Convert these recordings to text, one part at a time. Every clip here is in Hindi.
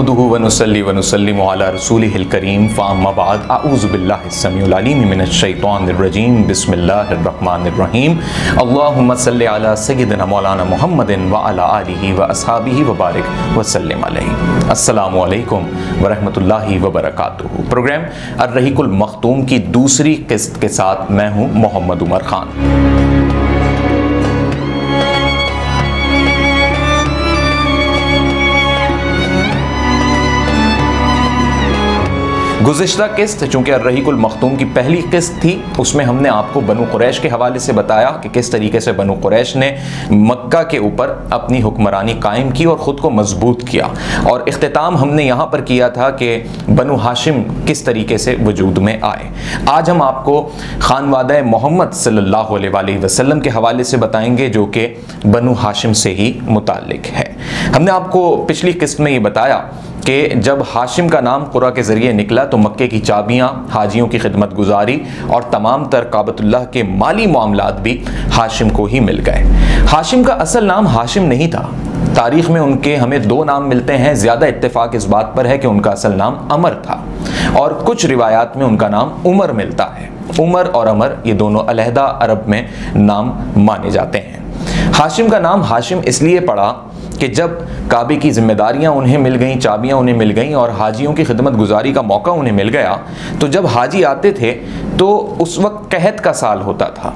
नहमदुहु व नुसल्ली व नुसल्लिमु अला रसूलिहिल करीम फ़अम्मा बाद अऊज़ु बिल्लाहि स्समीउल अलीम मिनश शैतानिर रजीम बिस्मिल्लाहिर रहमानिर रहीम अल्लाहुम्मा सल्लि अला सय्यिदिना मौलाना मुहम्मदिन व अला आलिहि व अस्हाबिहि व बारिक व सल्लिम अलैहि। अस्सलामु अलैकुम व रहमतुल्लाहि व बरकातुहू। प्रोग्राम अर्रहीकुल मख्तूम की दूसरी किस्त के साथ मैं हूँ मोहम्मद उमर खान। गुज़िश्ता किस्त चूँकि अर्रहीकुल मख्तूम की पहली किस्त थी, उसमें हमने आपको बनु कुरैश के हवाले से बताया कि किस तरीके से बनु कुरैश ने मक्का के ऊपर अपनी हुक्मरानी कायम की और ख़ुद को मजबूत किया, और इख्तिताम हमने यहाँ पर किया था कि बनु हाशिम किस तरीके से वजूद में आए। आज हम आपको खानवादा मोहम्मद सल्लल्लाहु अलैहि वसल्लम के हवाले से बताएंगे, जो कि बनु हाशिम से ही मुताल्लिक है। हमने आपको पिछली किस्त में ये बताया कि जब हाशिम का नाम कुरा के ज़रिए निकला तो मक्के की चाबियाँ, हाजियों की खिदमत गुजारी और तमाम तर काबतुल्लाह के माली मामलात भी हाशिम को ही मिल गए। हाशिम का असल नाम हाशिम नहीं था। तारीख़ में उनके हमें दो नाम मिलते हैं। ज़्यादा इत्तेफाक इस बात पर है कि उनका असल नाम अमर था, और कुछ रिवायात में उनका नाम उमर मिलता है। उमर और अमर ये दोनों अलहदा अरब में नाम माने जाते हैं। हाशिम का नाम हाशिम इसलिए पड़ा कि जब काबे की जिम्मेदारियां उन्हें मिल गईं, चाबियां उन्हें मिल गईं और हाजियों की खिदमत गुजारी का मौका उन्हें मिल गया, तो जब हाजी आते थे तो उस वक्त कहत का साल होता था,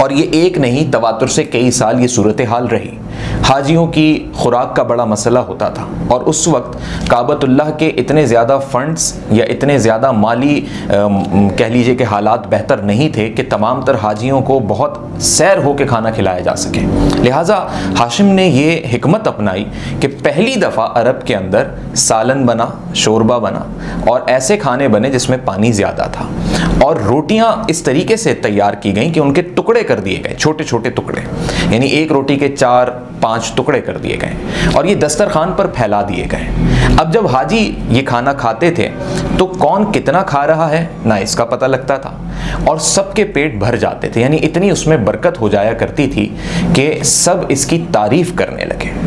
और ये एक नहीं तवातुर से कई साल ये सूरत हाल रही। हाजियों की खुराक का बड़ा मसला होता था, और उस वक्त काबतुल्लाह के इतने ज़्यादा फंड्स या इतने ज़्यादा माली कह लीजिए कि हालात बेहतर नहीं थे कि तमाम तर हाजियों को बहुत सैर हो के खाना खिलाया जा सके। लिहाजा हाशिम ने ये हिकमत अपनाई कि पहली दफ़ा अरब के अंदर सालन बना, शोरबा बना, और ऐसे खाने बने जिसमें पानी ज़्यादा था, और रोटियाँ इस तरीके से तैयार की गईं कि उनके टुकड़े कर दिए गए, छोटे छोटे टुकड़े, यानी एक रोटी के 4-5 टुकड़े कर दिए गए, और ये दस्तरखान पर फैला दिए गए। अब जब हाजी ये खाना खाते थे तो कौन कितना खा रहा है ना इसका पता लगता था, और सबके पेट भर जाते थे, यानी इतनी उसमें बरकत हो जाया करती थी कि सब इसकी तारीफ करने लगे।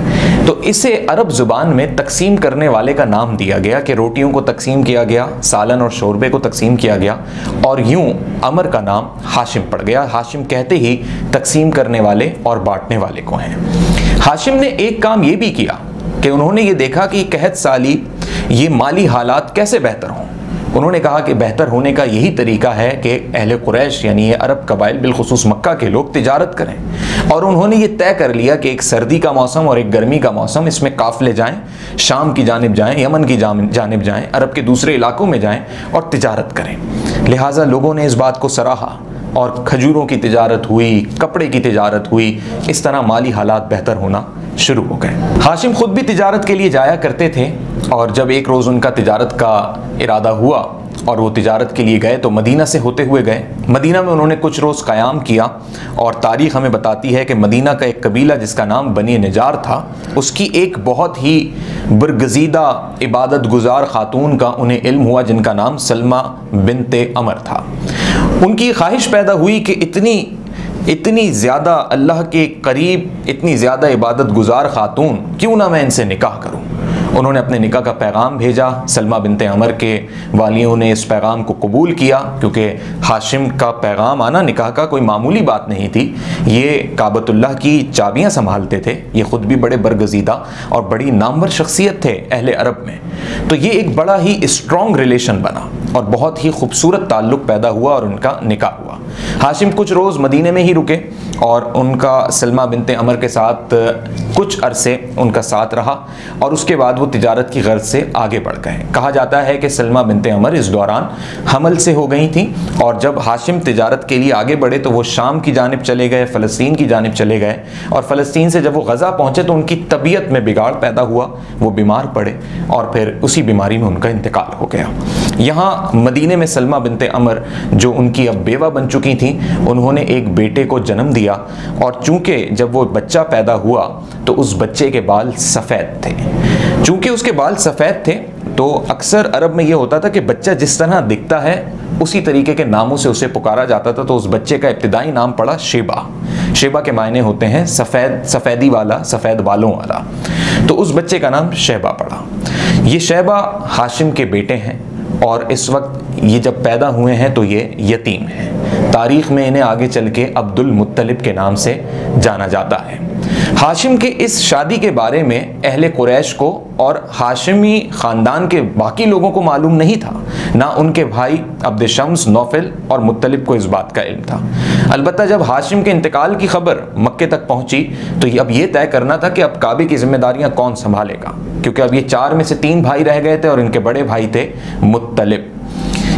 तो इसे अरब ज़ुबान में तकसीम करने वाले का नाम दिया गया कि रोटियों को तकसीम किया गया, सालन और शोरबे को तकसीम किया गया, और यूं अमर का नाम हाशिम पड़ गया। हाशिम कहते ही तकसीम करने वाले और बांटने वाले को हैं। हाशिम ने एक काम ये भी किया कि उन्होंने ये देखा कि कहत साली ये माली हालात कैसे बेहतर हों। उन्होंने कहा कि बेहतर होने का यही तरीका है कि अहले कुरैश यानी ये अरब कबाइल बिलखुसूस मक्का के लोग तिजारत करें, और उन्होंने ये तय कर लिया कि एक सर्दी का मौसम और एक गर्मी का मौसम, इसमें काफ़िले जाएं, शाम की जानिब जाएं, यमन की जानिब जाएं, अरब के दूसरे इलाकों में जाएं और तिजारत करें। लिहाजा लोगों ने इस बात को सराहा, और खजूरों की तिजारत हुई, कपड़े की तिजारत हुई, इस तरह माली हालात बेहतर होना शुरू हो गए। हाशिम खुद भी तिजारत के लिए जाया करते थे, और जब एक रोज़ उनका तिजारत का इरादा हुआ और वो तिजारत के लिए गए तो मदीना से होते हुए गए। मदीना में उन्होंने कुछ रोज़ क़याम किया, और तारीख़ हमें बताती है कि मदीना का एक कबीला जिसका नाम बनी निजार था, उसकी एक बहुत ही बरगज़ीदा इबादत गुजार ख़ातून का उन्हें इल्म हुआ, जिनका नाम सलमा बिनते अमर था। उनकी ख्वाहिश पैदा हुई कि इतनी ज़्यादा अल्लाह के करीब, इतनी ज़्यादा इबादत गुजार ख़ातून, क्यों ना मैं इनसे निकाह करूं। उन्होंने अपने निकाह का पैगाम भेजा। सलमा बिनते अमर के वालियों ने इस पैगाम को कबूल किया, क्योंकि हाशिम का पैगाम आना निकाह का कोई मामूली बात नहीं थी। ये काबतुल्लाह की चाबियां संभालते थे, ये ख़ुद भी बड़े बरगज़ीदा और बड़ी नामवर शख्सियत थे अहले अरब में। तो ये एक बड़ा ही स्ट्रॉन्ग रिलेशन बना और बहुत ही खूबसूरत ताल्लुक़ पैदा हुआ, और उनका निकाह हुआ। हाशिम कुछ रोज़ मदीने में ही रुके, और उनका सलमा बिनते अमर के साथ कुछ अरसे उनका साथ रहा, और उसके बाद वो तिजारत की गर्ज से आगे बढ़ गए। कहा जाता है कि सलमा बिनते अमर इस दौरान हमल से हो गई थी, और जब हाशिम तिजारत के लिए आगे बढ़े तो वो शाम की जानिब चले गए, फ़लस्तीन की जानिब चले गए, और फ़लस्तीन से जब वो गज़ा पहुँचे तो उनकी तबीयत में बिगाड़ पैदा हुआ, वो बीमार पड़े, और फिर उसी बीमारी में उनका इंतकाल हो गया। यहाँ मदीने में सलमा बिनते अमर, जो उनकी अब बेवा बन चुकी थी, उन्होंने एक बेटे को जन्म दिया, और चूँकि जब वो बच्चा पैदा हुआ तो उस बच्चे के बाल सफ़ेद थे। चूँकि उसके बाल सफ़ेद थे तो अक्सर अरब में ये होता था कि बच्चा जिस तरह दिखता है उसी तरीके के नामों से उसे पुकारा जाता था। तो उस बच्चे का इब्तिदाई नाम पड़ा शेबा। शेबा के मायने होते हैं सफ़ेद, सफ़ेदी वाला, सफ़ेद बालों वाला। तो उस बच्चे का नाम शेबा पड़ा। ये शेबा हाशिम के बेटे हैं और इस वक्त ये जब पैदा हुए हैं तो ये यतीम हैं। तारीख़ में इन्हें आगे चल के अब्दुल मुत्तलिब के नाम से जाना जाता है। हाशिम के इस शादी के बारे में अहले कुरैश को और हाशिमी ख़ानदान के बाकी लोगों को मालूम नहीं था, ना उनके भाई अब्द शम्स, नौफल और मुत्तलिब को इस बात का इल्म था। अलबत्ता जब हाशिम के इंतकाल की खबर मक्के तक पहुंची तो अब ये तय करना था कि अब काबे की जिम्मेदारियां कौन संभालेगा, क्योंकि अब ये 4 में से 3 भाई रह गए थे और इनके बड़े भाई थे मुत्तलिब।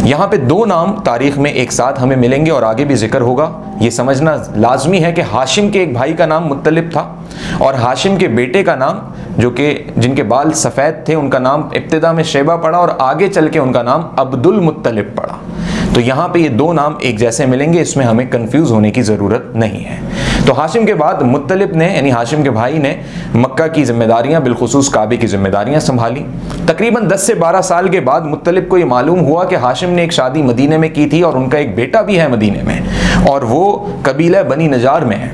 यहाँ पे 2 नाम तारीख में एक साथ हमें मिलेंगे और आगे भी जिक्र होगा। ये समझना लाजमी है कि हाशिम के एक भाई का नाम मुत्तलिब था और हाशिम के बेटे का नाम, जो कि जिनके बाल सफ़ेद थे, उनका नाम इब्तिदा में शेबा पड़ा और आगे चल के उनका नाम अब्दुल मुत्तलिब पड़ा। तो यहाँ पे ये 2 नाम एक जैसे मिलेंगे, इसमें हमें कंफ्यूज होने की ज़रूरत नहीं है। तो हाशिम के बाद मुत्तलिब ने, यानी हाशिम के भाई ने मक्का की जिम्मेदारियां, बिलखुसूस काबे की जिम्मेदारियां संभाली। तकरीबन 10 से 12 साल के बाद मुत्तलिब को ये मालूम हुआ कि हाशिम ने एक शादी मदीने में की थी और उनका एक बेटा भी है मदीने में और वो कबीला बनी नजार में है।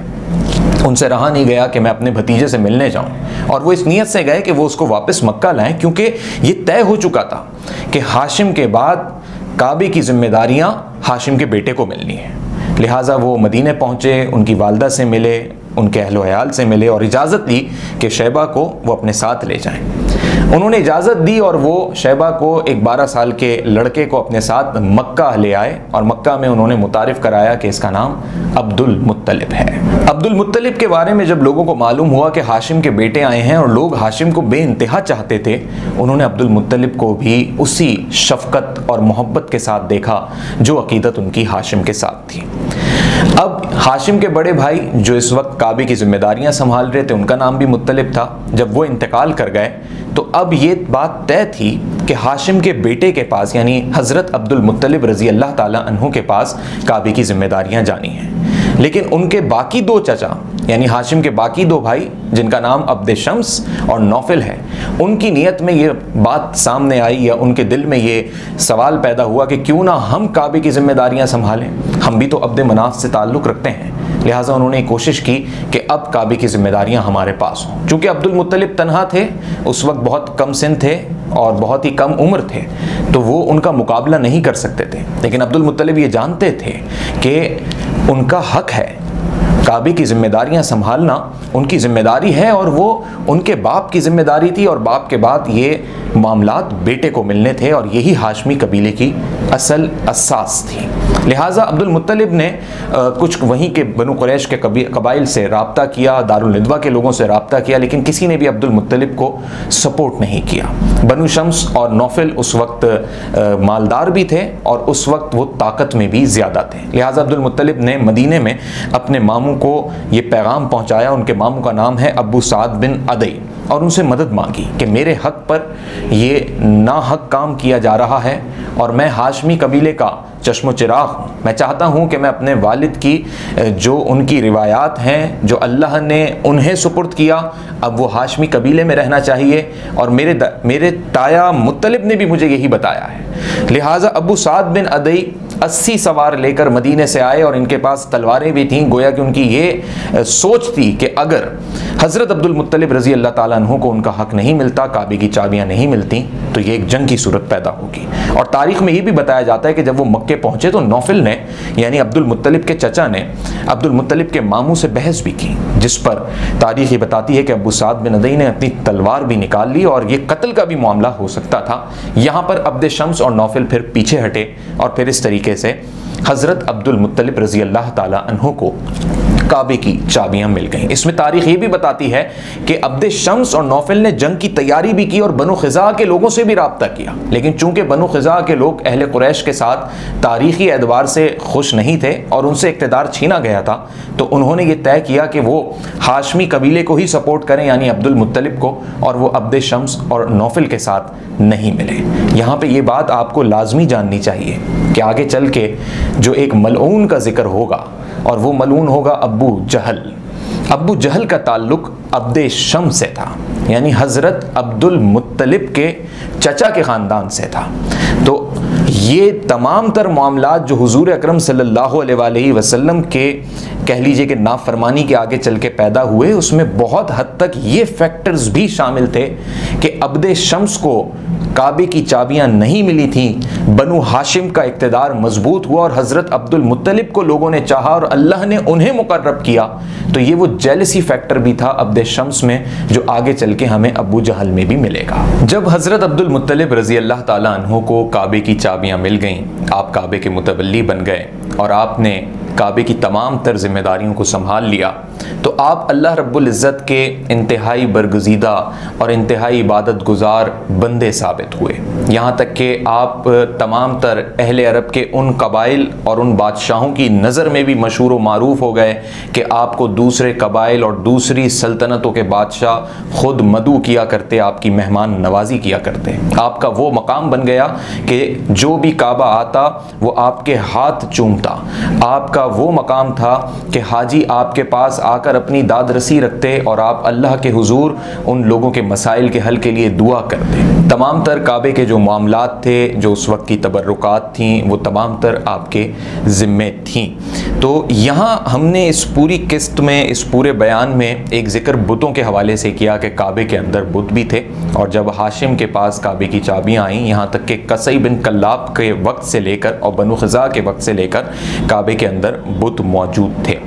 उनसे रहा नहीं गया कि मैं अपने भतीजे से मिलने जाऊं और वो इस नीयत से गए कि वो उसको वापस मक्का लाएं, क्योंकि ये तय हो चुका था कि हाशिम के बाद काबे की जिम्मेदारियां हाशिम के बेटे को मिलनी है। लिहाजा वो मदीने पहुंचे, उनकी वालदा से मिले, उनके अहलो अयाल से मिले और इजाज़त दी कि शैबा को वो अपने साथ ले जाएं। उन्होंने इजाज़त दी और वो शैबा को एक 12 साल के लड़के को अपने साथ मक्का ले आए और मक्का में उन्होंने मुतारिफ़ कराया कि इसका नाम अब्दुल मुत्तलिब है। अब्दुल मुत्तलिब के बारे में जब लोगों को मालूम हुआ कि हाशिम के बेटे आए हैं और लोग हाशिम को बेइंतहा चाहते थे, उन्होंने अब्दुल मुत्तलिब को भी उसी शफ़क़त और मोहब्बत के साथ देखा जो अक़ीदत उनकी हाशिम के साथ थी। अब हाशिम के बड़े भाई जो इस वक्त काबे की जिम्मेदारियां संभाल रहे थे, उनका नाम भी मुत्तलिब था। जब वो इंतकाल कर गए तो अब ये बात तय थी कि हाशिम के बेटे के पास, यानी हज़रत अब्दुल मुत्तलिब रज़ी अल्लाह ताला अन्हु के पास काबे की जिम्मेदारियां जानी हैं। लेकिन उनके बाकी 2 चचा, यानी हाशिम के बाकी 2 भाई जिनका नाम अब्द शम्स और नौफल है, उनकी नीयत में ये बात सामने आई या उनके दिल में ये सवाल पैदा हुआ कि क्यों ना हम काबे की जिम्मेदारियां संभालें, हम भी तो अब्द मनाफ से ताल्लुक़ रखते हैं। लिहाजा उन्होंने कोशिश की कि अब काबे की जिम्मेदारियां हमारे पास हों। चूँकि अब्दुल मुत्तलिब तन्हा थे, उस वक्त बहुत कम सिन थे और बहुत ही कम उम्र थे, तो वो उनका मुकाबला नहीं कर सकते थे। लेकिन अब्दुल मुत्तलिब ये जानते थे कि उनका हक है, काबे की जिम्मेदारियां संभालना उनकी जिम्मेदारी है और वो उनके बाप की जिम्मेदारी थी और बाप के बाद ये मामलात बेटे को मिलने थे और यही हाशमी कबीले की असल असास थी। लिहाजा अब्दुल मुत्तलिब ने कुछ वहीं के बनु कुरैश के कबाइल से राब्ता किया, दारुल निदवा के लोगों से राब्ता किया, लेकिन किसी ने भी अब्दुल मुत्तलिब को सपोर्ट नहीं किया। बनु शम्स और नौफल उस वक्त मालदार भी थे और उस वक्त वो ताकत में भी ज़्यादा थे। लिहाजा अब्दुल मुत्तलिब ने मदीने में अपने मामू को ये पैगाम पहुँचाया। उनके मामू का नाम है अबू साद बिन अदई और उनसे मदद मांगी कि मेरे हक़ पर ये नाहक काम किया जा रहा है और मैं हाशमी कबीले का चश्मो चिराग हूँ। मैं चाहता हूँ कि मैं अपने वालिद की जो उनकी रिवायात हैं, जो अल्लाह ने उन्हें सुपुर्द किया, अब वो हाशमी कबीले में रहना चाहिए और मेरे ताया मुत्तलिब ने भी मुझे यही बताया है। लिहाजा अबू साद बिन अदई 80 सवार लेकर मदीने से आए और इनके पास तलवारें भी थीं। गोया कि उनकी ये सोच थी कि अगर हज़रत अब्दुल मुत्तलिब रज़ी अल्लाह ताला अन्हु को उनका हक़ नहीं मिलता, काबे की चाबियाँ नहीं मिलती, तो ये एक जंग की सूरत पैदा होगी। और तारीख़ में ये भी बताया जाता है कि जब वो मक्के पहुँचे तो नौफल ने, यानी अब्दुल मुत्तलिब के चचा ने, अब्दुल मुत्तलिब के मामू से बहस भी की, जिस पर तारीख़ ये बताती है कि अबू साद बिन अदई ने अपनी तलवार भी निकाल ली और ये कत्ल का भी मामला हो सकता था। यहाँ पर अब्द शम्स और नौफल फिर पीछे हटे और फिर इस तरीके से हज़रत अब्दुल मुत्तलिब रज़ी अल्लाह ताला अन्हु को काबे की चाबियां मिल गईं। इसमें तारीख़ ये भी बताती है कि अब्द शम्स और नौफल ने जंग की तैयारी भी की और बनु ख़िज़ा के लोगों से भी राब्ता किया, लेकिन चूंकि बनु ख़िज़ा के लोग अहले कुरैश के साथ तारीख़ी एतबार से खुश नहीं थे और उनसे इक़्तिदार छीना गया था, तो उन्होंने ये तय किया कि वो हाशमी कबीले को ही सपोर्ट करें, यानी अब्दुल मुत्तलिब को, और वो अब्द शम्स और नौफल के साथ नहीं मिले। यहाँ पर यह बात आपको लाजमी जाननी चाहिए कि आगे चल के जो एक मलऊन का जिक्र होगा और वो मलऊन होगा अबू जहल। अबू जहल का ताल्लुक अब्दे शम्स से था, यानी हज़रत अब्दुल मुत्तलिब के चचा के ख़ानदान से था। तो ये तमाम तर मामलात जो हुजूर अकरम सल्लल्लाहु अलैहि वसल्लम के कह लीजिए कि नाफरमानी के आगे चल के पैदा हुए, उसमें बहुत हद तक ये फैक्टर्स भी शामिल थे कि अब्दे शम्स को काबे की चाबियां नहीं मिली थीं, बनु हाशिम का इक़्तिदार मजबूत हुआ और हज़रत अब्दुल मुत्तलिब को लोगों ने चाहा और अल्लाह ने उन्हें मुकर्रब किया। तो ये वो जेलसी फैक्टर भी था अब्दे शम्स में, जो आगे चल के हमें अबू जहल में भी मिलेगा। जब हज़रत अब्दुल मुत्तलिब रज़ी अल्लाह ताला अन्हु को काबे की चाबियां मिल गईं, आप काबे के मुतवल्ली बन गए और आपने काबे की तमाम तर जिम्मेदारियों को संभाल लिया, तो आप अल्लाह रब्बुल इज़्ज़त के इंतहाई बरगुज़ीदा और इंतहाई इबादत गुजार बंदे साबित हुए। यहाँ तक कि आप तमाम तर अहले अरब के उन कबाइल और उन बादशाहों की नज़र में भी मशहूर व मारूफ हो गए कि आपको दूसरे कबाइल और दूसरी सल्तनतों के बादशाह खुद मदू किया करते, आपकी मेहमान नवाजी किया करते। आपका वो मकाम बन गया कि जो भी काबा आता वो आपके हाथ चूमता। आपका वो मकाम था कि हाजी आपके पास आकर अपनी दाद रसी रखते और आप अल्लाह के हुजूर उन लोगों के मसाइल के हल के लिए दुआ करते। तमाम तर काबे के जो मामलात थे, जो उस वक्त की तबर्रुकात थीं, वो तमाम तर आपके ज़िम्मे थीं। तो यहाँ हमने इस पूरी किस्त में, इस पूरे बयान में एक ज़िक्र बुतों के हवाले से किया कि काबे के अंदर बुत भी थे, और जब हाशिम के पास काबे की चाबियाँ आईं, यहाँ तक कि कसई बिन कल्लाब के वक्त से लेकर और बनु ख़ज़ा के वक्त से लेकर काबे के अंदर बुत मौजूद थे।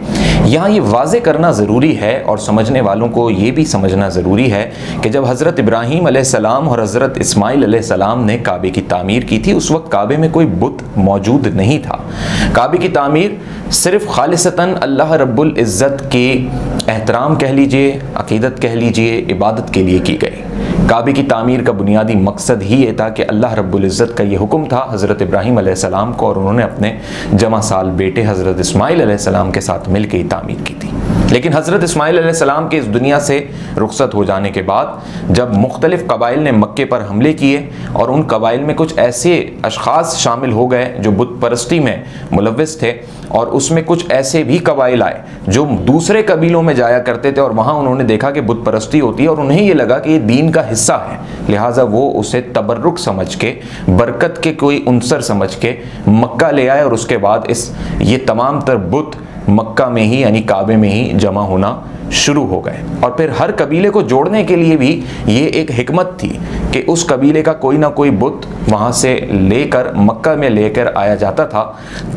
यहाँ ये वाज़े करना ज़रूरी है और समझने वालों को ये भी समझना ज़रूरी है कि जब हज़रत इब्राहीम अलैहिस्सलाम और हज़रत इस्माइल अलैहिस्सलाम ने काबे की तामीर की थी, उस वक्त काबे में कोई बुत मौजूद नहीं था। काबे की तामीर सिर्फ़ खालिसतन अल्लाह रब्बुल इज़्ज़त के एहतराम कह लीजिए, अक़ीदत कह लीजिए, इबादत के लिए की गई। काबे की तामीर का बुनियादी मकसद ही ये था कि अल्लाह रब्बुल इज़्ज़त का ये हुक्म था हज़रत इब्राहीम अलैहिस्सलाम को, और उन्होंने अपने जमा साल बेटे हज़रत इस्माइल अलैहिस्सलाम के साथ मिल के तामीर की थी। लेकिन हज़रत इस्माइल अलैहिस्सलाम के इस दुनिया से रुखसत हो जाने के बाद जब मुख्तलिफ़ कबाइल ने मक्के पर हमले किए और उन कबाइल में कुछ ऐसे अशख़ास शामिल हो गए जो बुत परस्ती में मुलव्विस थे, और उसमें कुछ ऐसे भी कबाइल आए जो दूसरे कबीलों में जाया करते थे और वहाँ उन्होंने देखा कि बुत परस्ती होती है और उन्हें ये लगा कि ये दीन का हिस्सा है, लिहाजा वो उसे तबर्रुक समझ के, बरकत के कोई उनसर समझ के मक्का ले आए, और उसके बाद ये तमाम तर बुत मक्का में ही यानी काबे में ही जमा होना शुरू हो गए। और फिर हर कबीले को जोड़ने के लिए भी ये एक हिकमत थी कि उस कबीले का कोई ना कोई बुत वहाँ से लेकर मक्का में लेकर आया जाता था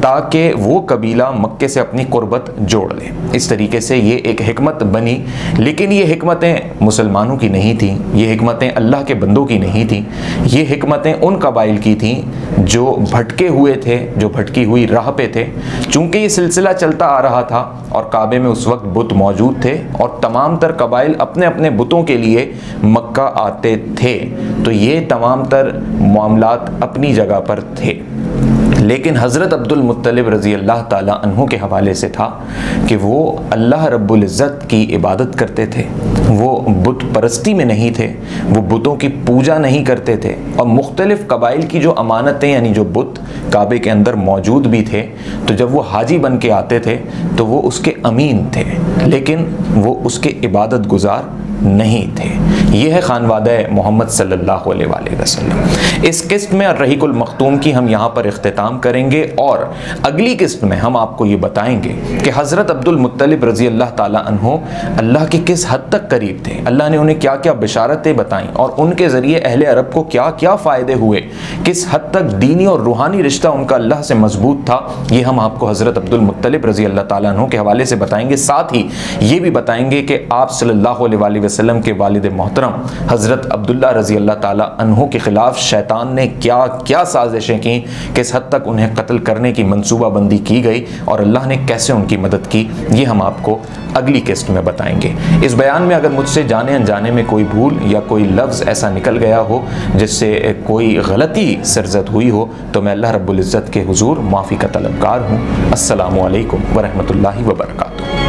ताकि वो कबीला मक्के से अपनी कुर्बत जोड़ ले। इस तरीके से ये एक हिकमत बनी, लेकिन ये हिकमतें मुसलमानों की नहीं थी, ये हिकमतें अल्लाह के बंदों की नहीं थी, ये हिकमतें उन कबाइल की थी जो भटके हुए थे, जो भटकी हुई राह पे थे। चूँकि ये सिलसिला चलता आ रहा था और काबे में उस वक्त बुत मौजूद थे और तमाम तर कबाइल अपने अपने बुतों के लिए मक्का आते थे, तो ये तमाम तर मामलात अपनी जगह पर थे। लेकिन हज़रत अब्दुल मुत्तलिब रज़ी अल्लाह ताला अन्हु के हवाले से था कि वो अल्लाह रब्बुल इज़्ज़त की इबादत करते थे, वो बुत परस्ती में नहीं थे, वो बुतों की पूजा नहीं करते थे, और मुख्तलिफ़ कबाइल की जो अमानतें यानी जो बुत काबे के अंदर मौजूद भी थे, तो जब वो हाजी बन के आते थे तो वो उसके अमीन थे, लेकिन वो उसके इबादत गुजार नहीं थे। यह है खानवादा मोहम्मद सल्लल्लाहु अलैहि वसल्लम। इस किस्त में अर्रहीकुल मख्तूम की हम यहाँ पर इख्तिताम करेंगे और अगली किस्त में हम आपको ये बताएंगे कि हज़रत अब्दुल मुत्तलिब रज़ी अल्लाह ताला अन्हो अल्लाह के किस हद तक करीब थे, अल्लाह ने उन्हें क्या क्या बशारतें बताईं और उनके ज़रिए अहले अरब को क्या क्या फ़ायदे हुए, किस हद तक दीनी और रूहानी रिश्ता उनका अल्लाह से मजबूत था। ये हम आपको हज़रत अब्दुल मुत्तलिब रज़ी अल्लाह ताला अन्हो के हवाले से बताएंगे। साथ ही ये भी बताएंगे कि आप सल्लल्लाहु अलैहि वसल्लम के वालिद मोहतरम हज़रत अब्दुल्ला रज़ी अल्लाह ताला अन्हो के ख़िलाफ़ शैतान ने क्या क्या साजिशें की, किस हद तक उन्हें कत्ल करने की मनसूबाबंदी की गई और अल्लाह ने कैसे उनकी मदद की, ये हम आपको अगली किस्त में बताएंगे। इस बयान में अगर मुझसे जाने अनजाने में कोई भूल या कोई लफ्ज़ ऐसा निकल गया हो जिससे कोई गलती सरजद हुई हो तो मैं अल्लाह रब्बुल इज़्ज़त के हुजूर माफ़ी का तलबगार हूँ। अस्सलामु अलैकुम व रहमतुल्लाहि व बरकातुहू।